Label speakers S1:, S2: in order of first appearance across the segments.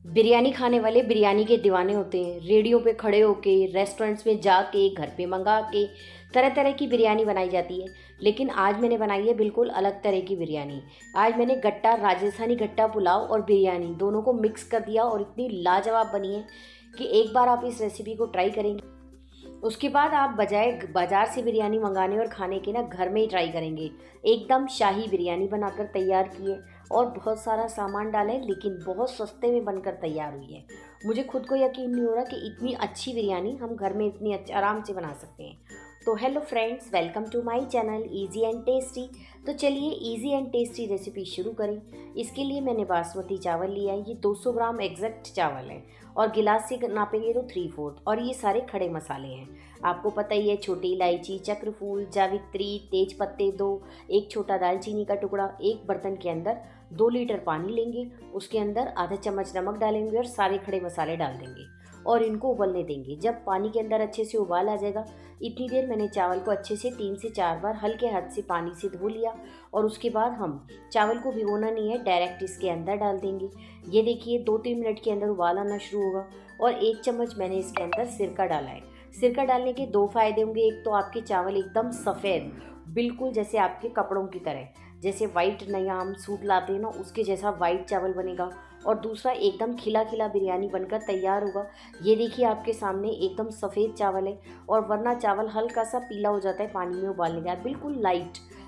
S1: बिरयानी खाने वाले बिरयानी के दीवाने होते हैं। रेडियो पे खड़े होके, रेस्टोरेंट्स में जाके, घर पे मंगा के तरह तरह की बिरयानी बनाई जाती है। लेकिन आज मैंने बनाई है बिल्कुल अलग तरह की बिरयानी। आज मैंने गट्टा, राजस्थानी गट्टा पुलाव और बिरयानी दोनों को मिक्स कर दिया और इतनी लाजवाब बनी है कि एक बार आप इस रेसिपी को ट्राई करेंगे, उसके बाद आप बजाय बाजार से बिरयानी मंगाने और खाने के ना घर में ही ट्राई करेंगे। एकदम शाही बिरयानी बनाकर तैयार की है और बहुत सारा सामान डाला है, लेकिन बहुत सस्ते में बनकर तैयार हुई है। मुझे खुद को यकीन नहीं हो रहा कि इतनी अच्छी बिरयानी हम घर में इतनी आराम से बना सकते हैं। तो hello friends, welcome to my channel easy and tasty. तो चलिए इजी एंड टेस्टी रेसिपी शुरू करें। इसके लिए मैंने बासमती चावल लिया है, ये 200 ग्राम एग्जैक्ट चावल है और गिलास से नापेंगे तो 3/4। और ये सारे खड़े मसाले हैं, आपको पता ही है, छोटी इलायची, चक्रफूल, जावित्री, तेज पत्ते 2, एक छोटा दालचीनी का टुकड़ा। एक बर्तन के अंदर 2 लीटर पानी लेंगे, उसके अंदर आधा चम्मच नमक डालेंगे और सारे खड़े मसाले डाल देंगे और इनको उबलने देंगे। जब पानी के अंदर अच्छे से उबाल आ जाएगा, इतनी देर मैंने चावल को अच्छे से 3 से 4 बार हल्के हाथ से पानी से धो लिया। और उसके बाद हम चावल को भिगोना नहीं है, डायरेक्ट इसके अंदर डाल देंगे। ये देखिए 2-3 मिनट के अंदर उबाल आना शुरू होगा। और 1 चम्मच मैंने इसके अंदर सिरका डाला है। सिरका डालने के 2 फ़ायदे होंगे। एक तो आपके चावल एकदम सफ़ेद, बिल्कुल जैसे आपके कपड़ों की तरह, जैसे वाइट नया हम सूट लाते हैं ना, उसके जैसा वाइट चावल बनेगा। और दूसरा, एकदम खिला खिला बिरयानी बनकर तैयार होगा। ये देखिए आपके सामने एकदम सफ़ेद चावल है, और वरना चावल हल्का सा पीला हो जाता है पानी में उबालने के बाद, बिल्कुल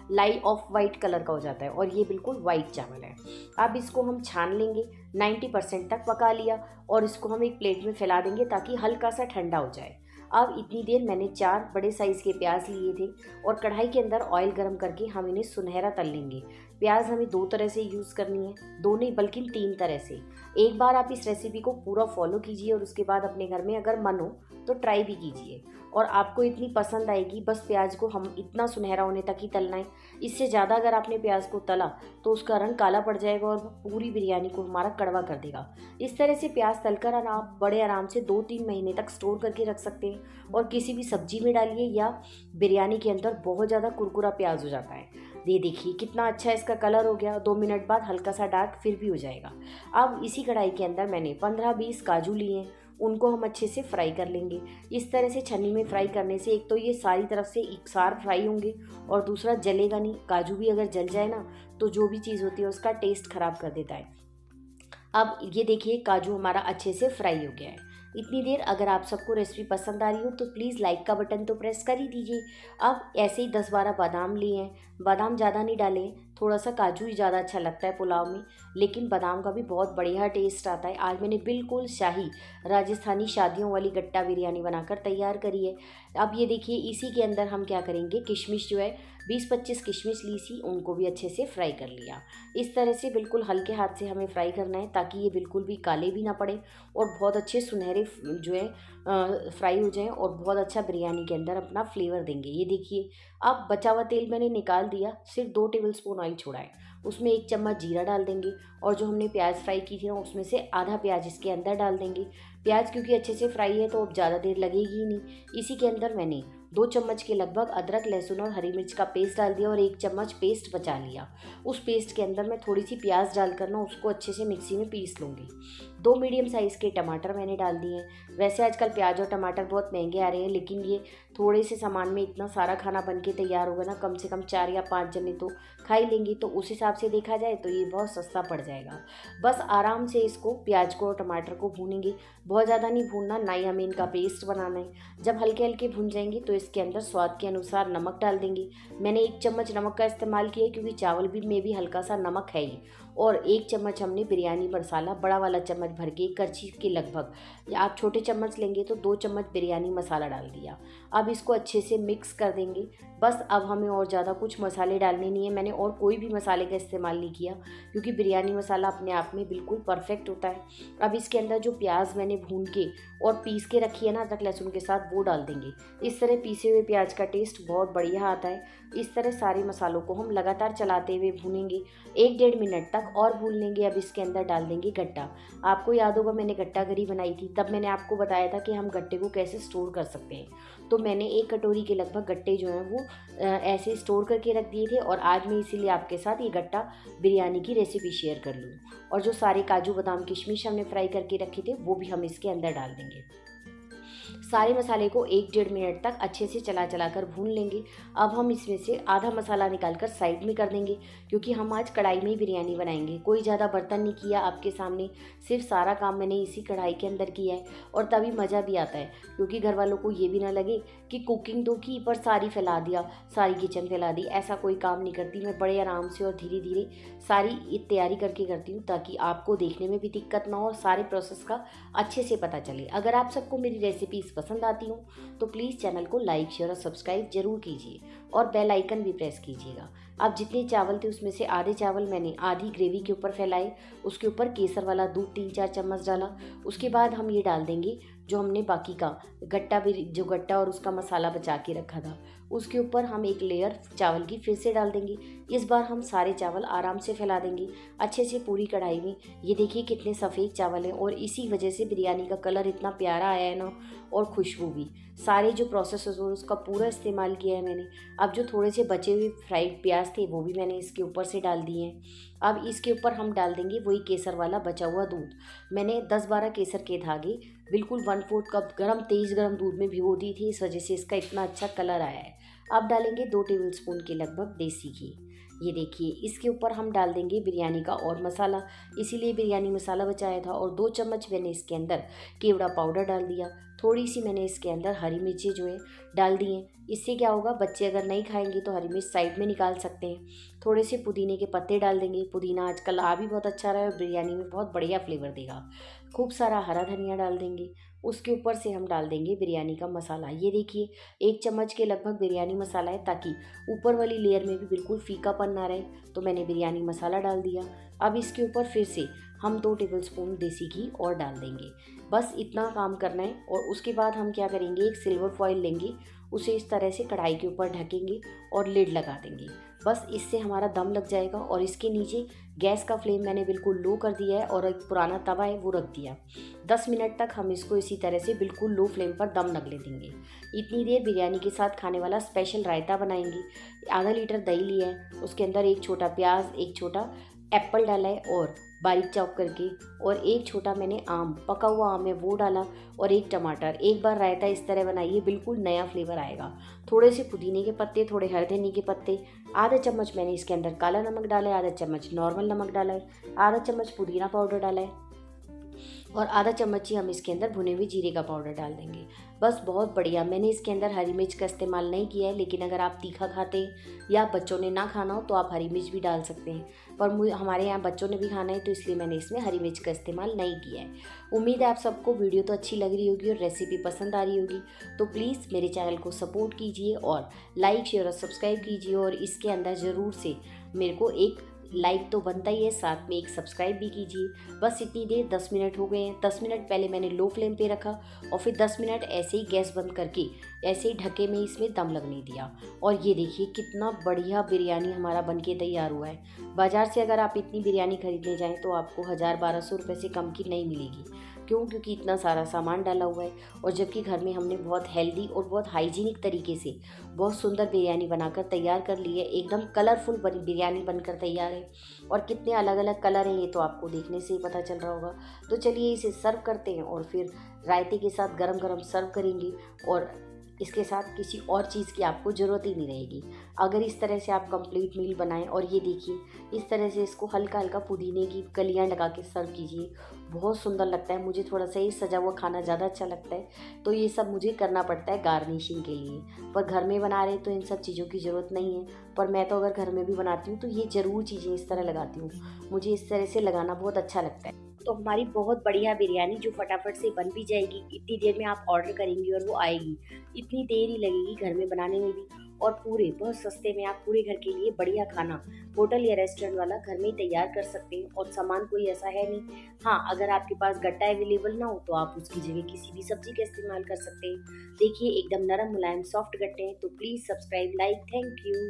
S1: लाइट ऑफ वाइट कलर का हो जाता है। और ये बिल्कुल वाइट चावल है। अब इसको हम छान लेंगे। 90% तक पका लिया और इसको हम एक प्लेट में फैला देंगे ताकि हल्का सा ठंडा हो जाए। अब इतनी देर मैंने 4 बड़े साइज़ के प्याज लिए थे और कढ़ाई के अंदर ऑयल गरम करके हम इन्हें सुनहरा तल लेंगे। प्याज हमें 2 तरह से यूज़ करनी है, 2 नहीं बल्कि 3 तरह से। एक बार आप इस रेसिपी को पूरा फॉलो कीजिए और उसके बाद अपने घर में अगर मन हो तो ट्राई भी कीजिए और आपको इतनी पसंद आएगी। बस प्याज को हम इतना सुनहरा होने तक ही तलना है। इससे ज़्यादा अगर आपने प्याज को तला तो उसका रंग काला पड़ जाएगा और पूरी बिरयानी को हमारा कड़वा कर देगा। इस तरह से प्याज तलकर आप बड़े आराम से 2-3 महीने तक स्टोर करके रख सकते हैं और किसी भी सब्जी में डालिए या बिरयानी के अंदर बहुत ज़्यादा कुरकुरा प्याज हो जाता है। ये देखिए कितना अच्छा इसका कलर हो गया। 2 मिनट बाद हल्का सा डार्क फिर भी हो जाएगा। अब इसी कढ़ाई के अंदर मैंने 15-20 काजू लिए हैं, उनको हम अच्छे से फ्राई कर लेंगे। इस तरह से छन्नी में फ्राई करने से एक तो ये सारी तरफ से एकसार फ्राई होंगे और दूसरा जलेगा नहीं। काजू भी अगर जल जाए ना तो जो भी चीज़ होती है उसका टेस्ट ख़राब कर देता है। अब ये देखिए काजू हमारा अच्छे से फ्राई हो गया है। इतनी देर अगर आप सबको रेसिपी पसंद आ रही हो तो प्लीज़ लाइक का बटन तो प्रेस कर ही दीजिए। अब ऐसे ही 10-12 बादाम लिए हैं। बादाम ज़्यादा नहीं डालें, थोड़ा सा काजू ही ज़्यादा अच्छा लगता है पुलाव में, लेकिन बादाम का भी बहुत बढ़िया टेस्ट आता है। आज मैंने बिल्कुल शाही राजस्थानी शादियों वाली गट्टा बिरयानी बनाकर तैयार करी है। अब ये देखिए इसी के अंदर हम क्या करेंगे, किशमिश जो है 20-25 किशमिश ली सी, उनको भी अच्छे से फ्राई कर लिया। इस तरह से बिल्कुल हल्के हाथ से हमें फ्राई करना है ताकि ये बिल्कुल भी काले भी ना पड़े और बहुत अच्छे सुनहरे जो है फ्राई हो जाएं और बहुत अच्छा बिरयानी के अंदर अपना फ्लेवर देंगे। ये देखिए अब बचा हुआ तेल मैंने निकाल दिया, सिर्फ 2 टेबलस्पून ऑयल छोड़ा है। उसमें 1 चम्मच जीरा डाल देंगे और जो हमने प्याज फ्राई की थी ना उसमें से आधा प्याज इसके अंदर डाल देंगे। प्याज क्योंकि अच्छे से फ्राई है तो अब ज़्यादा देर लगेगी ही नहीं। इसी के अंदर मैंने 2 चम्मच के लगभग अदरक, लहसुन और हरी मिर्च का पेस्ट डाल दिया और 1 चम्मच पेस्ट बचा लिया। उस पेस्ट के अंदर मैं थोड़ी सी प्याज डालकर ना उसको अच्छे से मिक्सी में पीस लूँगी। 2 मीडियम साइज़ के टमाटर मैंने डाल दिए हैं। वैसे आजकल प्याज और टमाटर बहुत महंगे आ रहे हैं, लेकिन ये थोड़े से सामान में इतना सारा खाना बन के तैयार होगा ना, कम से कम 4 या 5 जने तो खा ही लेंगे। तो उस हिसाब से देखा जाए तो ये बहुत सस्ता पड़ जाएगा। बस आराम से इसको प्याज को और टमाटर को भूनेंगे, बहुत ज़्यादा नहीं भूनना, ना ही हमें इनका पेस्ट बनाना है। जब हल्के हल्के भून जाएंगे तो इसके अंदर स्वाद के अनुसार नमक डाल देंगे। मैंने 1 चम्मच नमक का इस्तेमाल किया क्योंकि चावल भी में भी हल्का सा नमक है ही। और 1 चम्मच हमने बिरयानी मसाला, बड़ा वाला चम्मच भर के, करछी के लगभग, या आप छोटे चम्मच लेंगे तो 2 चम्मच बिरयानी मसाला डाल दिया। अब इसको अच्छे से मिक्स कर देंगे। बस अब हमें और ज़्यादा कुछ मसाले डालने नहीं है। मैंने और कोई भी मसाले का इस्तेमाल नहीं किया क्योंकि बिरयानी मसाला अपने आप में बिल्कुल परफेक्ट होता है। अब इसके अंदर जो प्याज मैंने भून के और पीस के रखी है ना अदरक लहसुन के साथ, वो डाल देंगे। इस तरह पीसे हुए प्याज का टेस्ट बहुत बढ़िया आता है। इस तरह सारे मसालों को हम लगातार चलाते हुए भूनेंगे। 1-1.5 मिनट तक तक और भून लेंगे। अब इसके अंदर डाल देंगे गट्टा। आपको याद होगा मैंने गट्टा गरी बनाई थी, तब मैंने आपको बताया था कि हम गट्टे को कैसे स्टोर कर सकते हैं। तो मैंने 1 कटोरी के लगभग गट्टे जो हैं वो ऐसे स्टोर करके रख दिए थे, और आज मैं इसीलिए आपके साथ ये गट्टा बिरयानी की रेसिपी शेयर कर लूँ। और जो सारे काजू बादाम किशमिश हमने फ्राई करके रखे थे वो भी हम इसके अंदर डाल देंगे। सारे मसाले को 1-1.5 मिनट तक अच्छे से चला चला कर भून लेंगे। अब हम इसमें से आधा मसाला निकाल कर साइड में कर देंगे, क्योंकि हम आज कढ़ाई में ही बिरयानी बनाएंगे। कोई ज़्यादा बर्तन नहीं किया आपके सामने, सिर्फ सारा काम मैंने इसी कढ़ाई के अंदर किया है। और तभी मज़ा भी आता है, क्योंकि घर वालों को ये भी ना लगे कि कुकिंग तो की पर सारी फैला दिया, सारी किचन फैला दी। ऐसा कोई काम नहीं करती मैं, बड़े आराम से और धीरे धीरे सारी तैयारी करके करती हूँ, ताकि आपको देखने में भी दिक्कत ना हो और सारे प्रोसेस का अच्छे से पता चले। अगर आप सबको मेरी रेसिपीज़ पसंद आती हूँ तो प्लीज़ चैनल को लाइक शेयर और सब्सक्राइब जरूर कीजिए, और बेल आइकन भी प्रेस कीजिएगा। अब जितने चावल थे उसमें से आधे चावल मैंने आधी ग्रेवी के ऊपर फैलाए, उसके ऊपर केसर वाला दूध 3-4 चम्मच डाला। उसके बाद हम ये डाल देंगे जो हमने बाकी का गट्टा और उसका मसाला बचा के रखा था, उसके ऊपर हम एक लेयर चावल की फिर से डाल देंगे। इस बार हम सारे चावल आराम से फैला देंगे अच्छे से पूरी कढ़ाई में। ये देखिए कितने सफ़ेद चावल हैं, और इसी वजह से बिरयानी का कलर इतना प्यारा आया है ना, और खुशबू भी। सारे जो प्रोसेस हो उसका पूरा इस्तेमाल किया है मैंने। अब जो थोड़े से बचे हुए फ्राइड प्याज थे वो भी मैंने इसके ऊपर से डाल दिए हैं। अब इसके ऊपर हम डाल देंगे वही केसर वाला बचा हुआ दूध। मैंने 10-12 केसर के धागे बिल्कुल 1/4 कप तेज़ गरम दूध में भिगो दी थी, इस वजह से इसका इतना अच्छा कलर आया है। अब डालेंगे 2 टेबलस्पून के लगभग देसी घी। ये देखिए इसके ऊपर हम डाल देंगे बिरयानी का और मसाला, इसीलिए बिरयानी मसाला बचाया था। और 2 चम्मच मैंने इसके अंदर केवड़ा पाउडर डाल दिया। थोड़ी सी मैंने इसके अंदर हरी मिर्ची जो है डाल दी हैं। इससे क्या होगा, बच्चे अगर नहीं खाएंगे तो हरी मिर्च साइड में निकाल सकते हैं। थोड़े से पुदीने के पत्ते डाल देंगे। पुदीना आजकल आ भी बहुत अच्छा रहा है और बिरयानी में बहुत बढ़िया फ्लेवर देगा। खूब सारा हरा धनिया डाल देंगे। उसके ऊपर से हम डाल देंगे बिरयानी का मसाला। ये देखिए 1 चम्मच के लगभग बिरयानी मसाला है, ताकि ऊपर वाली लेयर में भी बिल्कुल फीकापन ना रहे, तो मैंने बिरयानी मसाला डाल दिया। अब इसके ऊपर फिर से हम 2 टेबलस्पून देसी घी और डाल देंगे। बस इतना काम करना है। और उसके बाद हम क्या करेंगे, एक सिल्वर फॉइल लेंगे, उसे इस तरह से कढ़ाई के ऊपर ढकेंगे और लिड लगा देंगे। बस इससे हमारा दम लग जाएगा। और इसके नीचे गैस का फ्लेम मैंने बिल्कुल लो कर दिया है, और एक पुराना तवा है वो रख दिया। 10 मिनट तक हम इसको इसी तरह से बिल्कुल लो फ्लेम पर दम लगने देंगे। इतनी देर बिरयानी के साथ खाने वाला स्पेशल रायता बनाएंगे। आधा लीटर दही लिया है, उसके अंदर 1 छोटा प्याज, 1 छोटा एप्पल डाला है और बारीक चॉप करके, और 1 छोटा मैंने आम, पका हुआ आम है वो डाला, और 1 टमाटर। एक बार रायता इस तरह बनाइए, बिल्कुल नया फ्लेवर आएगा। थोड़े से पुदीने के पत्ते, थोड़े हरे धनिये के पत्ते, आधा चम्मच मैंने इसके अंदर काला नमक डाला है, आधा चम्मच नॉर्मल नमक डाला है, आधा चम्मच पुदीना पाउडर डाला है, और आधा चम्मच ही हम इसके अंदर भुने हुए जीरे का पाउडर डाल देंगे। बस बहुत बढ़िया। मैंने इसके अंदर हरी मिर्च का इस्तेमाल नहीं किया है, लेकिन अगर आप तीखा खाते हैं या बच्चों ने ना खाना हो तो आप हरी मिर्च भी डाल सकते हैं, पर हमारे यहाँ बच्चों ने भी खाना है तो इसलिए मैंने इसमें हरी मिर्च का इस्तेमाल नहीं किया है। उम्मीद है आप सबको वीडियो तो अच्छी लग रही होगी और रेसिपी पसंद आ रही होगी। तो प्लीज़ मेरे चैनल को सपोर्ट कीजिए और लाइक शेयर और सब्सक्राइब कीजिए, और इसके अंदर ज़रूर से मेरे को एक लाइक तो बनता ही है, साथ में एक सब्सक्राइब भी कीजिए। बस इतनी देर, 10 मिनट हो गए हैं। 10 मिनट पहले मैंने लो फ्लेम पे रखा, और फिर 10 मिनट ऐसे ही गैस बंद करके ऐसे ही ढके में इसमें दम लगने दिया। और ये देखिए कितना बढ़िया बिरयानी हमारा बनके तैयार हुआ है। बाज़ार से अगर आप इतनी बिरयानी खरीदने जाएँ तो आपको 1000-1200 रुपये से कम की नहीं मिलेगी। क्यों? क्योंकि इतना सारा सामान डाला हुआ है, और जबकि घर में हमने बहुत हेल्दी और बहुत हाइजीनिक तरीके से बहुत सुंदर बिरयानी बनाकर तैयार कर ली है। एकदम कलरफुल बिरयानी बनकर तैयार है, और कितने अलग अलग कलर हैं ये तो आपको देखने से ही पता चल रहा होगा। तो चलिए इसे सर्व करते हैं, और फिर रायते के साथ गरम गरम सर्व करेंगे, और इसके साथ किसी और चीज़ की आपको ज़रूरत ही नहीं रहेगी अगर इस तरह से आप कंप्लीट मील बनाएं। और ये देखिए इस तरह से इसको हल्का हल्का पुदीने की कलियां लगा के सर्व कीजिए, बहुत सुंदर लगता है। मुझे थोड़ा सा ये सजा हुआ खाना ज़्यादा अच्छा लगता है, तो ये सब मुझे करना पड़ता है गार्निशिंग के लिए। पर घर में बना रहे तो इन सब चीज़ों की ज़रूरत नहीं है, पर मैं तो अगर घर में भी बनाती हूँ तो ये ज़रूर चीज़ें इस तरह लगाती हूँ। मुझे इस तरह से लगाना बहुत अच्छा लगता है। तो हमारी बहुत बढ़िया बिरयानी जो फटाफट से बन भी जाएगी, इतनी देर में आप ऑर्डर करेंगी और वो आएगी। इतनी देर ही लगेगी घर में बनाने में भी, और पूरे बहुत सस्ते में आप पूरे घर के लिए बढ़िया खाना होटल या रेस्टोरेंट वाला घर में ही तैयार कर सकते हैं। और सामान कोई ऐसा है नहीं। हाँ, अगर आपके पास गट्टा अवेलेबल ना हो तो आप उसकी जगह किसी भी सब्जी का इस्तेमाल कर सकते हैं। देखिए एकदम नरम मुलायम सॉफ्ट गट्टे हैं। तो please subscribe, like, thank you.